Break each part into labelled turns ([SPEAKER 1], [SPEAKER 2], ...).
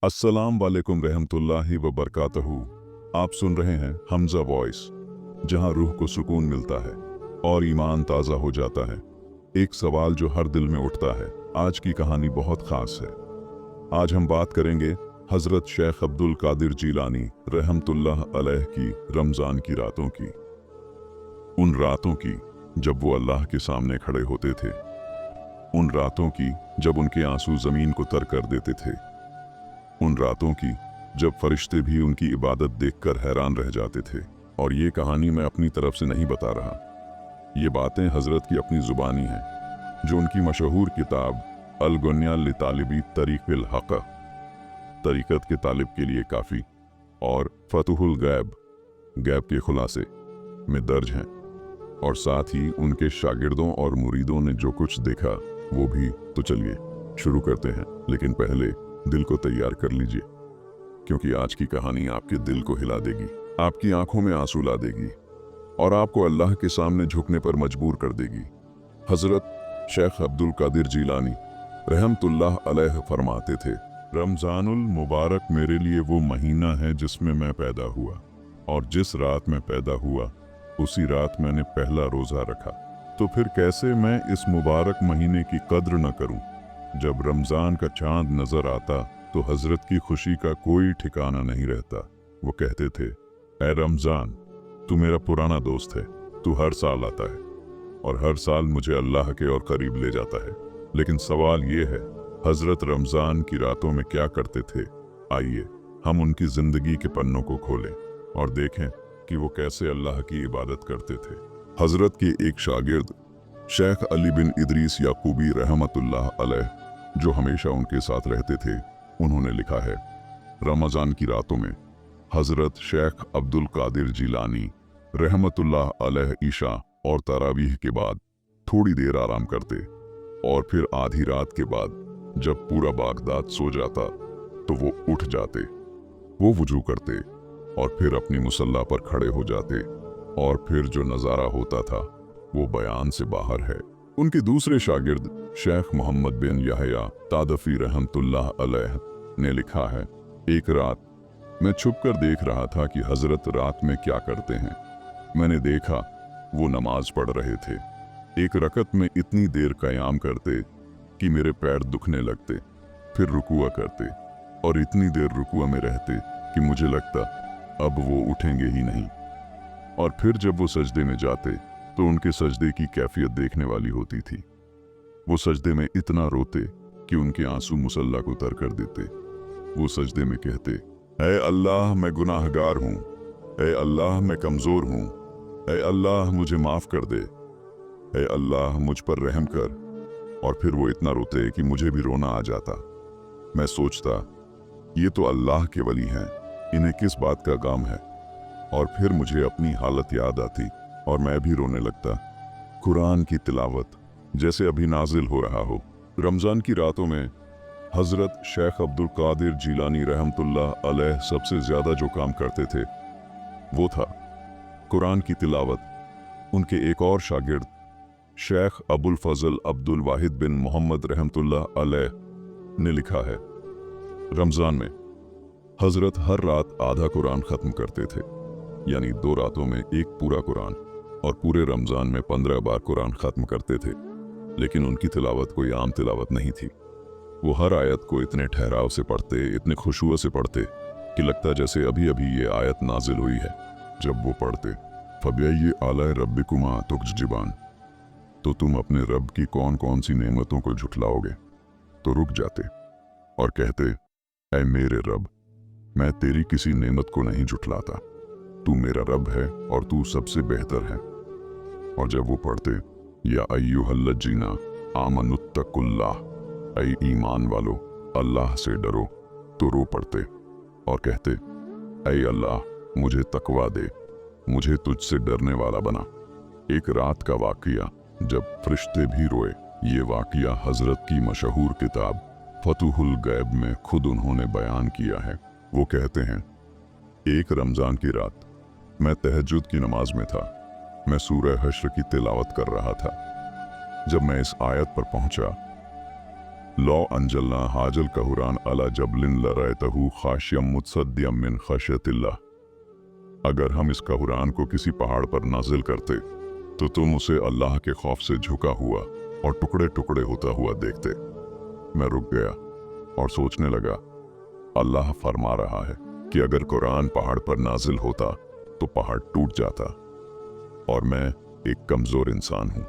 [SPEAKER 1] अस्सलाम वालेकुम रहमतुल्लाहि व बरकातहू। आप सुन रहे हैं हमजा वॉइस, जहां रूह को सुकून मिलता है और ईमान ताज़ा हो जाता है। एक सवाल जो हर दिल में उठता है, आज की कहानी बहुत ख़ास है। आज हम बात करेंगे हज़रत शेख अब्दुल कादिर जीलानी रहमतुल्लाह अलैह की रमज़ान की रातों की। उन रातों की जब वो अल्लाह के सामने खड़े होते थे, उन रातों की जब उनके आंसू ज़मीन को तर कर देते थे, उन रातों की जब फरिश्ते भी उनकी इबादत देखकर हैरान रह जाते थे। और ये कहानी मैं अपनी तरफ से नहीं बता रहा, ये बातें हज़रत की अपनी ज़ुबानी हैं, जो उनकी मशहूर किताब अल-गुन्या लितालिबी तरीक़िल हक़, तरीक़त के तालिब के लिए काफ़ी, और फतहुल गैब, गैब के खुलासे में दर्ज हैं। और साथ ही उनके शागिर्दों और मुरीदों ने जो कुछ देखा वो भी। तो चलिए शुरू करते हैं, लेकिन पहले दिल को तैयार कर लीजिए, क्योंकि आज की कहानी आपके दिल को हिला देगी, आपकी आंखों में आंसू ला देगी और आपको अल्लाह के सामने झुकने पर मजबूर कर देगी। हज़रत शेख अब्दुल कादिर जीलानी रहमतुल्लाह अलैह फरमाते थे, रमज़ानुल मुबारक मेरे लिए वो महीना है जिसमें मैं पैदा हुआ, और जिस रात में पैदा हुआ उसी रात मैंने पहला रोज़ा रखा। तो फिर कैसे मैं इस मुबारक महीने की कद्र न करूं। जब रमज़ान का चांद नज़र आता तो हज़रत की खुशी का कोई ठिकाना नहीं रहता। वो कहते थे, ऐ रमज़ान, तू मेरा पुराना दोस्त है, तू हर साल आता है और हर साल मुझे अल्लाह के और करीब ले जाता है। लेकिन सवाल ये है, हज़रत रमज़ान की रातों में क्या करते थे? आइए हम उनकी ज़िंदगी के पन्नों को खोलें और देखें कि वो कैसे अल्लाह की इबादत करते थे। हज़रत के एक शागिर्द शेख अली बिन इदरीस याकूबी रहमतुल्लाह अलैह, जो हमेशा उनके साथ रहते थे, उन्होंने लिखा है, रमज़ान की रातों में हज़रत शेख अब्दुल कादिर जीलानी रहमतुल्लाह अलैह ईशा और तरावीह के बाद थोड़ी देर आराम करते, और फिर आधी रात के बाद जब पूरा बागदाद सो जाता तो वो उठ जाते, वो वुजू करते और फिर अपनी मुसल्ला पर खड़े हो जाते, और फिर जो नज़ारा होता था वो बयान से बाहर है। उनके दूसरे शागिर्द शेख मोहम्मद बिन यहया तादफी रहमतुल्लाह अलैह ने लिखा है, एक रात मैं छुपकर देख रहा था कि हज़रत रात में क्या करते हैं। मैंने देखा वो नमाज पढ़ रहे थे। एक रकत में इतनी देर क़याम करते कि मेरे पैर दुखने लगते, फिर रुकुआ करते और इतनी देर रुकुआ में रहते कि मुझे लगता अब वो उठेंगे ही नहीं। और फिर जब वो सजदे में जाते तो उनके सजदे की कैफियत देखने वाली होती थी। वो सजदे में इतना रोते कि उनके आंसू मुसल्ला को तर कर देते। वो सजदे में कहते, ऐ अल्लाह मैं गुनाहगार हूँ, ऐ अल्लाह मैं कमज़ोर हूँ, ऐ अल्लाह मुझे माफ़ कर दे, ऐ अल्लाह मुझ पर रहम कर। और फिर वो इतना रोते कि मुझे भी रोना आ जाता। मैं सोचता, ये तो अल्लाह के वली हैं, इन्हें किस बात का गम है। और फिर मुझे अपनी हालत याद आती और मैं भी रोने लगता। कुरान की तिलावत जैसे अभी नाजिल हो रहा हो। रमज़ान की रातों में हज़रत शेख अब्दुल कादिर जीलानी रहमतुल्लाह अलैह सबसे ज़्यादा जो काम करते थे वो था कुरान की तिलावत। उनके एक और शागिर्द शेख अबुल फजल अब्दुल वाहिद बिन मोहम्मद रहमतुल्लाह अलैह ने लिखा है, रमज़ान में हज़रत हर रात आधा कुरान ख़त्म करते थे, यानी 2 रातों में एक पूरा कुरान, और पूरे रमज़ान में 15 बार कुरान ख़त्म करते थे। लेकिन उनकी तिलावत कोई आम तिलावत नहीं थी। वो हर आयत को इतने ठहराव से पढ़ते, इतने खुशूअ से पढ़ते कि लगता जैसे अभी अभी ये आयत नाजिल हुई है। जब वो पढ़ते, फबिय्यि आलाए रब्बिकुमा तुकज़्जिबान, तो तुम अपने रब की कौन कौन सी नेमतों को झुठलाओगे, तो रुक जाते और कहते, ऐ मेरे रब, मैं तेरी किसी नेमत को नहीं झुठलाता, तू मेरा रब है और तू सबसे बेहतर है। और जब वो पढ़ते, या अय्युहल्लज़ीना आमनुत्तकुल्लाह, ऐ ईमान वालो अल्लाह से डरो, तो रो पड़ते और कहते, ऐ अल्लाह मुझे तकवा दे, मुझे तुझसे डरने वाला बना। एक रात का वाक़िया जब फरिश्ते भी रोए, ये वाक़िया हज़रत की मशहूर किताब फतहुल गैब में खुद उन्होंने बयान किया है। वो कहते हैं, एक रमज़ान की रात मैं तहज्जुद की नमाज में था। मैं सूरह हश्र की तिलावत कर रहा था। जब मैं इस आयत पर पहुंचा, लौ अंजलना हाजल कहरान अला जबलिन लरैतहु खाशियम मुत्सद्दियम मिन खशयतिल्लाह। अगर हम इस कहरान को किसी पहाड़ पर नाजिल करते तो तुम उसे अल्लाह के खौफ से झुका हुआ और टुकड़े टुकड़े होता हुआ देखते। मैं रुक गया और सोचने लगा, अल्लाह फरमा रहा है कि अगर कुरान पहाड़ पर नाजिल होता तो पहाड़ टूट जाता, और मैं एक कमजोर इंसान हूं।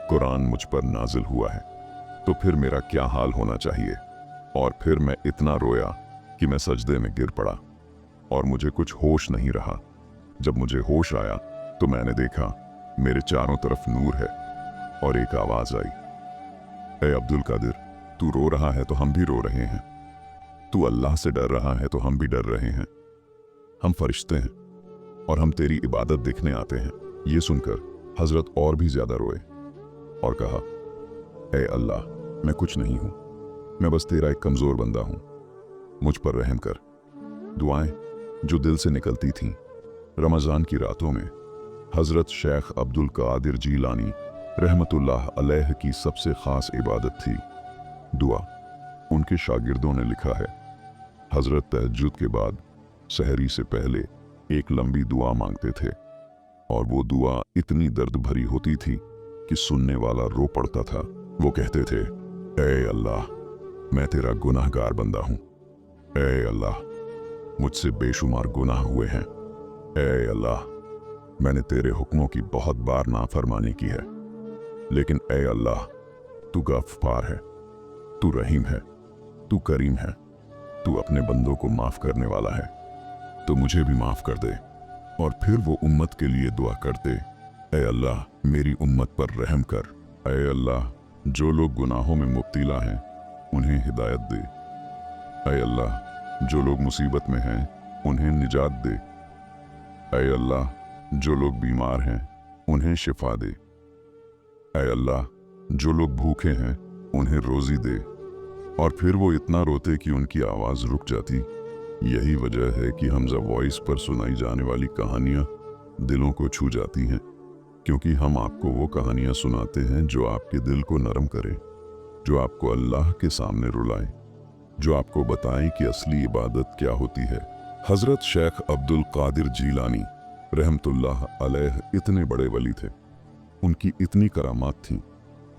[SPEAKER 1] कुरान मुझ पर नाजिल हुआ है तो फिर मेरा क्या हाल होना चाहिए। और फिर मैं इतना रोया कि मैं सजदे में गिर पड़ा और मुझे कुछ होश नहीं रहा। जब मुझे होश आया तो मैंने देखा मेरे चारों तरफ नूर है और एक आवाज आई, ए अब्दुल कादिर, तू रो रहा है तो हम भी रो रहे हैं। तू अल्लाह से डर रहा है तो हम भी डर रहे हैं। हम फरिश्ते हैं और हम तेरी इबादत देखने आते हैं। ये सुनकर हजरत और भी ज्यादा रोए और कहा, ए अल्लाह, मैं कुछ नहीं हूं, मैं बस तेरा एक कमजोर बंदा हूं, मुझ पर रहम कर। दुआएं जो दिल से निकलती थीं रमजान की रातों में हजरत शेख अब्दुल कादिर जीलानी रहमतुल्लाह अलैह की सबसे खास इबादत थी दुआ। उनके शागिर्दों ने लिखा है, हजरत तहज्जुद के बाद सहरी से पहले एक लंबी दुआ मांगते थे और वो दुआ इतनी दर्द भरी होती थी कि सुनने वाला रो पड़ता था। वो कहते थे, ए अल्लाह, मैं तेरा गुनाहगार बंदा हूं। ए अल्लाह, मुझसे बेशुमार गुनाह हुए हैं। ए अल्लाह, मैंने तेरे हुक्मों की बहुत बार नाफरमानी की है, लेकिन ए अल्लाह, तू गफ्फार है, तू रहीम है, तू करीम है, तू अपने बंदों को माफ करने वाला है, तो मुझे भी माफ कर दे। और फिर वो उम्मत के लिए दुआ करते, ए अल्लाह, मेरी उम्मत पर रहम कर। ए अल्लाह, जो लोग गुनाहों में मुब्तला हैं उन्हें हिदायत दे। ए अल्लाह, जो लोग मुसीबत में हैं उन्हें निजात दे। ए अल्लाह, जो लोग बीमार हैं उन्हें शिफा दे। ए अल्लाह, जो लोग भूखे हैं उन्हें रोजी दे। और फिर वो इतना रोते कि उनकी आवाज रुक जाती। यही वजह है कि हमजा वॉइस पर सुनाई जाने वाली कहानियां दिलों को छू जाती हैं, क्योंकि हम आपको वो कहानियां सुनाते हैं जो आपके दिल को नरम करे, जो आपको अल्लाह के सामने रुलाए, जो आपको बताएं कि असली इबादत क्या होती है। हजरत शेख अब्दुल कादिर जीलानी रहमतुल्लाह अलैह इतने बड़े वली थे, उनकी इतनी करामात थी,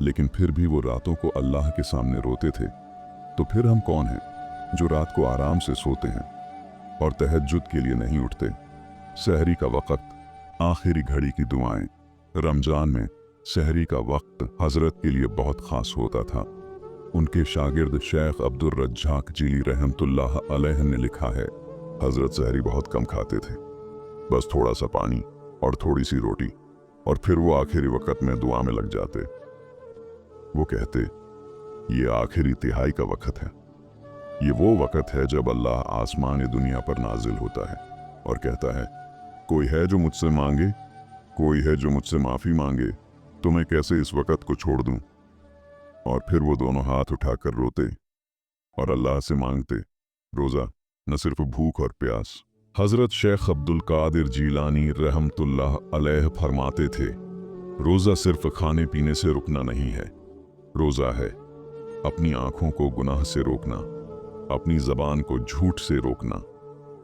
[SPEAKER 1] लेकिन फिर भी वो रातों को अल्लाह के सामने रोते थे। तो फिर हम कौन हैं जो रात को आराम से सोते हैं और तहज्जुद के लिए नहीं उठते। सहरी का वक्त, आखिरी घड़ी की दुआएं। रमजान में सहरी का वक्त हजरत के लिए बहुत खास होता था। उनके शागिर्द शेख अब्दुल रज्जाक जीली रहमतुल्लाह अलैह ने लिखा है, हजरत सहरी बहुत कम खाते थे, बस थोड़ा सा पानी और थोड़ी सी रोटी, और फिर वो आखिरी वक्त में दुआ में लग जाते। वो कहते, ये आखिरी तिहाई का वक्त है, ये वो वक्त है जब अल्लाह आसमान दुनिया पर नाजिल होता है और कहता है, कोई है जो मुझसे मांगे, कोई है जो मुझसे माफी मांगे, तो मैं कैसे इस वक्त को छोड़ दूं। और फिर वो दोनों हाथ उठाकर रोते और अल्लाह से मांगते। रोजा न सिर्फ भूख और प्यास। हजरत शेख अब्दुल कादिर जीलानी रहमतुल्लाह अलैह फरमाते थे, रोजा सिर्फ खाने पीने से रुकना नहीं है, रोजा है अपनी आंखों को गुनाह से रोकना, अपनी जबान को झूठ से रोकना,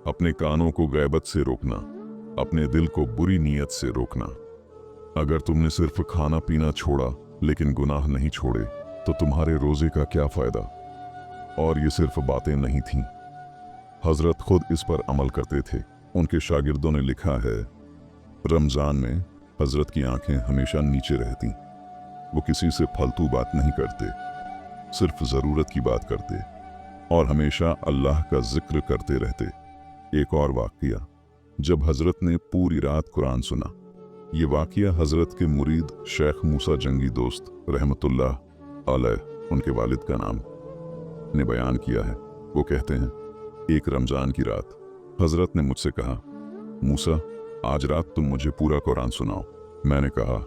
[SPEAKER 1] अपने कानों को गैबत से रोकना, अपने दिल को बुरी नीयत से रोकना। अगर तुमने सिर्फ खाना पीना छोड़ा लेकिन गुनाह नहीं छोड़े तो तुम्हारे रोजे का क्या फायदा। और ये सिर्फ बातें नहीं थीं, हजरत खुद इस पर अमल करते थे। उनके शागिर्दों ने लिखा है, रमजान में हजरत की आंखें हमेशा नीचे रहती, वो किसी से फालतू बात नहीं करते, सिर्फ जरूरत की बात करते और हमेशा अल्लाह का जिक्र करते रहते। एक और वाकया, जब हजरत ने पूरी रात कुरान सुना। ये वाकया हजरत के मुरीद शेख मूसा जंगी दोस्त रहमतुल्लाह अलैह, उनके वालिद का नाम, ने बयान किया है। वो कहते हैं, एक रमजान की रात हजरत ने मुझसे कहा, मूसा, आज रात तुम मुझे पूरा कुरान सुनाओ। मैंने कहा,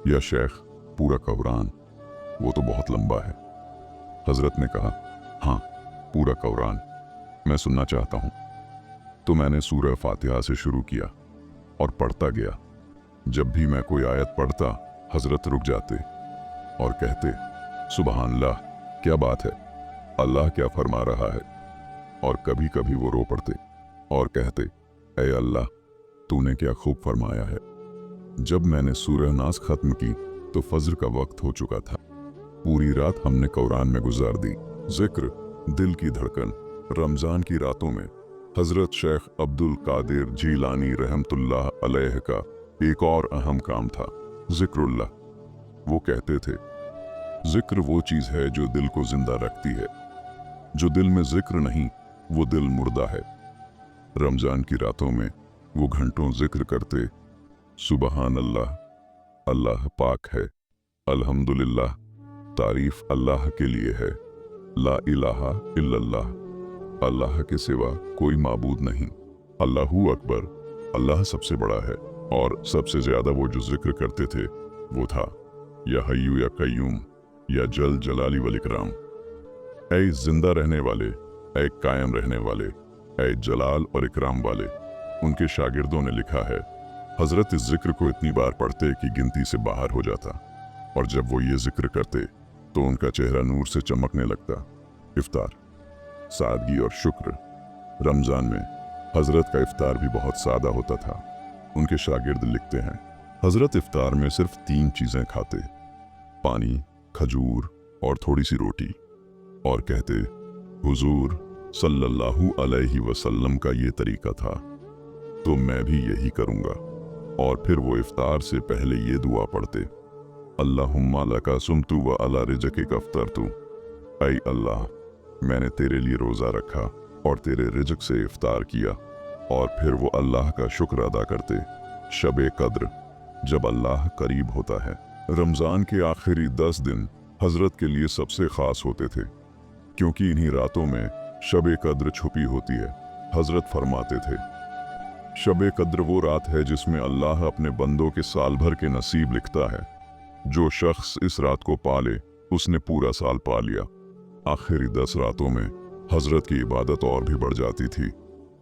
[SPEAKER 1] या शेख, पूरा कुरान, वो तो बहुत लंबा है। हजरत ने कहा, हाँ, पूरा कुरान मैं सुनना चाहता हूँ। तो मैंने सूरह फातिहा से शुरू किया और पढ़ता गया। जब भी मैं कोई आयत पढ़ता, हजरत रुक जाते और कहते, सुबहान अल्लाह, क्या बात है, अल्लाह क्या फरमा रहा है। और कभी कभी वो रो पड़ते और कहते, ऐ अल्लाह, तूने क्या खूब फरमाया है। जब मैंने सूरह नास खत्म की तो फज्र का वक्त हो चुका था। पूरी रात हमने कुरान में गुजार दी। जिक्र, दिल की धड़कन। रमजान की रातों में हजरत शेख अब्दुल कादिर जीलानी रहमतुल्लाह अलैह का एक और अहम काम था, जिक्रुल्लाह। वो कहते थे, जिक्र वो चीज है जो दिल को जिंदा रखती है। जो दिल में जिक्र नहीं, वो दिल मुर्दा है। रमजान की रातों में वो घंटों जिक्र करते, सुबहान अल्लाह, अल्लाह पाक है, अल्हम्दुलिल्लाह, तारीफ अल्लाह के लिए है, ला इलाहा इल्लल्लाह, अल्लाह के सिवा कोई माबूद नहीं, अल्लाहू अकबर, अल्लाह सबसे बड़ा है। और सबसे ज्यादा वो जो जिक्र करते थे वो था, या हय्यू या कय्यूम, या जल जलाली वल इकराम। ऐ जिंदा रहने वाले, ऐ कायम रहने वाले, ऐ जलाल और इकराम वाले। उनके शागिर्दों ने लिखा है, हजरत इस जिक्र को इतनी बार पढ़ते कि गिनती से बाहर हो जाता, और जब वो ये जिक्र करते तो उनका चेहरा नूर से चमकने लगता। इफ्तार, सादगी और शुक्र। रमजान में हजरत का इफ्तार भी बहुत सादा होता था। उनके शागिर्द लिखते हैं, हजरत इफ्तार में सिर्फ 3 चीजें खाते, पानी, खजूर और थोड़ी सी रोटी, और कहते, हुजूर सल्लल्लाहु अलैहि वसल्लम का ये तरीका था तो मैं भी यही करूंगा। और फिर वो इफ्तार से पहले ये दुआ पढ़ते, अल्लाहुम्मा लका सुमतु व अला रिज़्क़िक अफ्तरतु। ऐ अल्लाह, मैंने तेरे लिए रोज़ा रखा और तेरे रिज़्क़ से इफ्तार किया। और फिर वो अल्लाह का शुक्र अदा करते। शब कद्र, जब अल्लाह करीब होता है। रमज़ान के आखिरी 10 दिन हजरत के लिए सबसे ख़ास होते थे, क्योंकि इन्हीं रातों में शब कद्र छुपी होती है। हजरत फरमाते थे, शब कद्र वो रात है जिसमें अल्लाह अपने बंदों के साल भर के नसीब लिखता है। जो शख्स इस रात को पाले उसने पूरा साल पा लिया। आखिरी 10 रातों में हजरत की इबादत और भी बढ़ जाती थी।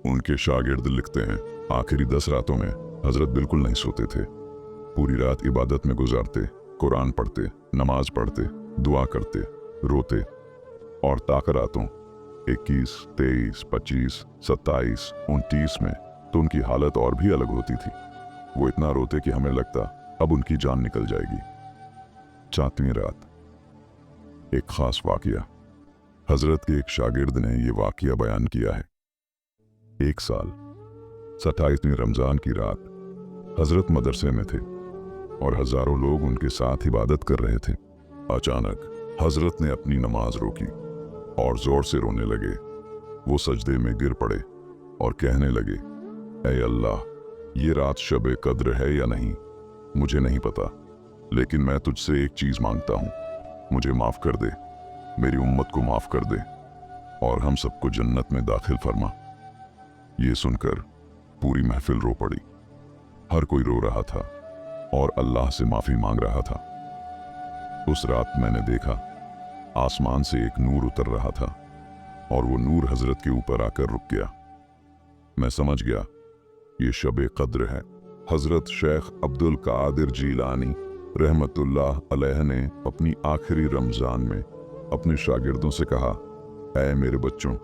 [SPEAKER 1] उनके शागिर्द लिखते हैं, आखिरी 10 रातों में हजरत बिल्कुल नहीं सोते थे। पूरी रात इबादत में गुजारते, कुरान पढ़ते, नमाज पढ़ते, दुआ करते, रोते। और ताकरातों 21, 23, 25, 27, 29 में तो उनकी हालत और भी अलग होती थी। वो इतना रोते कि हमें लगता अब उनकी जान निकल जाएगी। 4वीं रात, एक खास वाकया। हजरत के एक शागिर्द ने यह वाकया बयान किया है। एक साल 27वीं रमजान की रात हजरत मदरसे में थे और हजारों लोग उनके साथ इबादत कर रहे थे। अचानक हजरत ने अपनी नमाज रोकी और जोर से रोने लगे। वो सजदे में गिर पड़े और कहने लगे, ऐ अल्लाह, ये रात शब कद्र है या नहीं मुझे नहीं पता, लेकिन मैं तुझसे एक चीज मांगता हूँ, मुझे माफ कर दे, मेरी उम्मत को माफ कर दे और हम सबको जन्नत में दाखिल फरमा। ये सुनकर पूरी महफिल रो पड़ी। हर कोई रो रहा था और अल्लाह से माफी मांग रहा था। उस रात मैंने देखा, आसमान से एक नूर उतर रहा था और वो नूर हजरत के ऊपर आकर रुक गया। मैं समझ गया ये शब कद्र है। हजरत शेख अब्दुल कादिर जीलानी रहमतुल्लाह अलैह ने अपनी आखिरी रमजान में अपने शागिर्दों से कहा, ऐ मेरे बच्चों,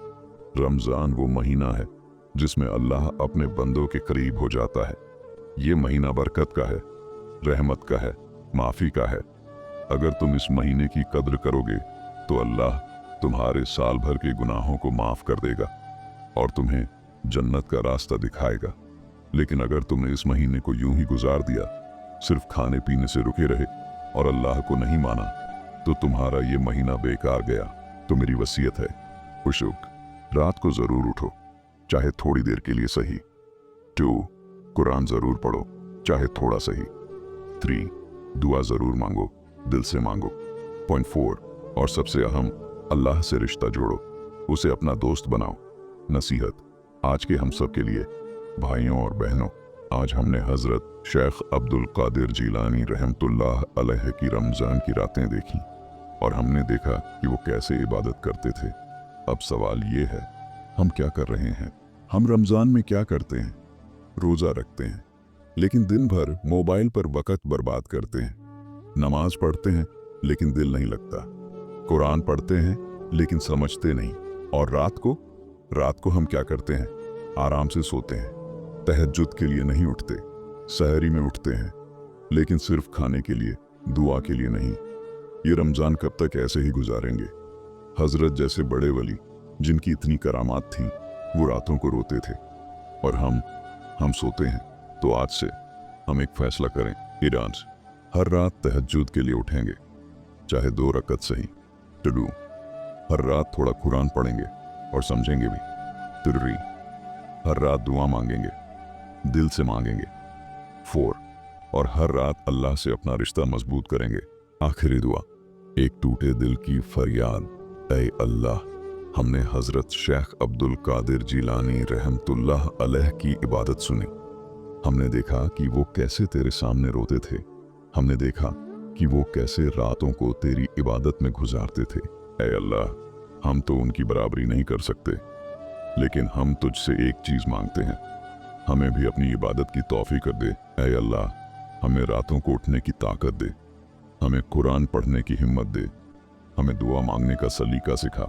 [SPEAKER 1] रमजान वो महीना है जिसमें अल्लाह अपने बंदों के करीब हो जाता है। ये महीना बरकत का है, रहमत का है, माफी का है। अगर तुम इस महीने की कद्र करोगे तो अल्लाह तुम्हारे साल भर के गुनाहों को माफ कर देगा और तुम्हें जन्नत का रास्ता दिखाएगा। लेकिन अगर तुमने इस महीने को यूं ही गुजार दिया, सिर्फ खाने पीने से रुके रहे और अल्लाह को नहीं माना, तो तुम्हारा ये महीना बेकार गया। तो मेरी वसीयत है, खुशुक रात को जरूर उठो, चाहे थोड़ी देर के लिए सही। 2, कुरान जरूर पढ़ो, चाहे थोड़ा सही। 3, दुआ जरूर मांगो, दिल से मांगो। पॉइंट 4, और सबसे अहम, अल्लाह से रिश्ता जोड़ो, उसे अपना दोस्त बनाओ। नसीहत आज के हम सब के लिए, भाइयों और बहनों, आज हमने हजरत शेख अब्दुल कादिर जीलानी रहमतुल्लाह अलैह की रमजान की रातें देखी और हमने देखा कि वो कैसे इबादत करते थे। अब सवाल ये है, हम क्या कर रहे हैं? हम रमजान में क्या करते हैं? रोजा रखते हैं, लेकिन दिन भर मोबाइल पर वक्त बर्बाद करते हैं। नमाज पढ़ते हैं, लेकिन दिल नहीं लगता। कुरान पढ़ते हैं लेकिन समझते नहीं। और रात को हम क्या करते हैं? आराम से सोते हैं, तहज्जुद के लिए नहीं उठते, सहरी में उठते हैं, लेकिन सिर्फ खाने के लिए, दुआ के लिए नहीं। ये रमजान कब तक ऐसे ही गुजारेंगे? हजरत जैसे बड़े वली जिनकी इतनी करामात थी, वो रातों को रोते थे और हम सोते हैं। तो आज से हम एक फैसला करें, ईरान हर रात तहज्जुद के लिए उठेंगे, चाहे 2 रकत सही। टू हर रात थोड़ा कुरान पढ़ेंगे और समझेंगे भी। 3 हर रात दुआ मांगेंगे, दिल से मांगेंगे। 4 और हर रात अल्लाह से अपना रिश्ता मजबूत करेंगे। आखिरी दुआ, एक टूटे दिल की फरियाद, ऐ अल्लाह, हमने हजरत शेख अब्दुल कादिर जिलानी रहमतुल्लाह अलैह की इबादत सुनी। हमने देखा कि वो कैसे तेरे सामने रोते थे। हमने देखा कि वो कैसे रातों को तेरी इबादत में गुजारते थे। ऐ अल्लाह, हम तो उनकी बराबरी नहीं कर सकते, लेकिन हम तुझसे एक चीज मांगते हैं, हमें भी अपनी इबादत की तौफीक कर दे। ऐ अल्लाह, हमें रातों को उठने की ताकत दे, हमें कुरान पढ़ने की हिम्मत दे, हमें दुआ मांगने का सलीका सिखा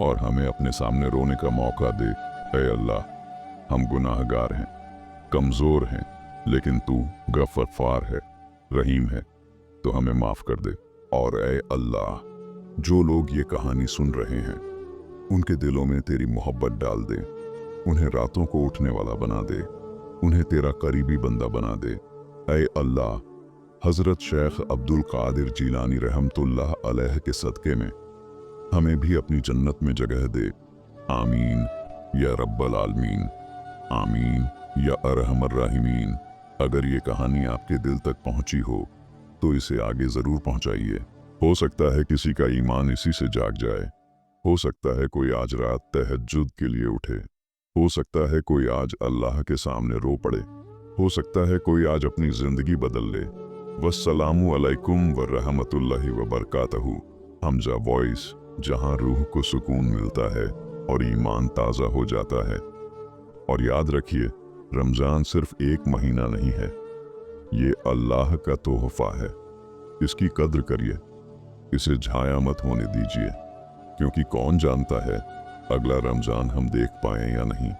[SPEAKER 1] और हमें अपने सामने रोने का मौका दे। ऐ अल्लाह, हम गुनाहगार हैं, कमजोर हैं, लेकिन तू गफ्फार है, रहीम है, तो हमें माफ कर दे। और ऐ अल्लाह, जो लोग ये कहानी सुन रहे हैं, उनके दिलों में तेरी मोहब्बत डाल दे, उन्हें रातों को उठने वाला बना दे, उन्हें तेरा करीबी बंदा बना दे। ऐ अल्लाह, हजरत शेख अब्दुल कादिर जिलानी रहमतुल्लाह अलैह के सदके में हमें भी अपनी जन्नत में जगह दे। आमीन या रब्बल आलमीन, आमीन या अरहमर राहिमीन। अगर ये कहानी आपके दिल तक पहुंची हो तो इसे आगे जरूर पहुंचाइए। हो सकता है किसी का ईमान इसी से जाग जाए, हो सकता है कोई आज रात तहज्जुद के लिए उठे, हो सकता है कोई आज अल्लाह के सामने रो पड़े, हो सकता है कोई आज अपनी जिंदगी बदल ले। वस्सलामु अलैकुम व रहमतुल्लाहि व बरकातहू। हमजा वॉइस, जहां रूह को सुकून मिलता है और ईमान ताज़ा हो जाता है। और याद रखिए, रमजान सिर्फ एक महीना नहीं है, ये अल्लाह का तोहफा है। इसकी कद्र करिए, इसे झाया मत होने दीजिए, क्योंकि कौन जानता है अगला रमजान हम देख पाएं या नहीं।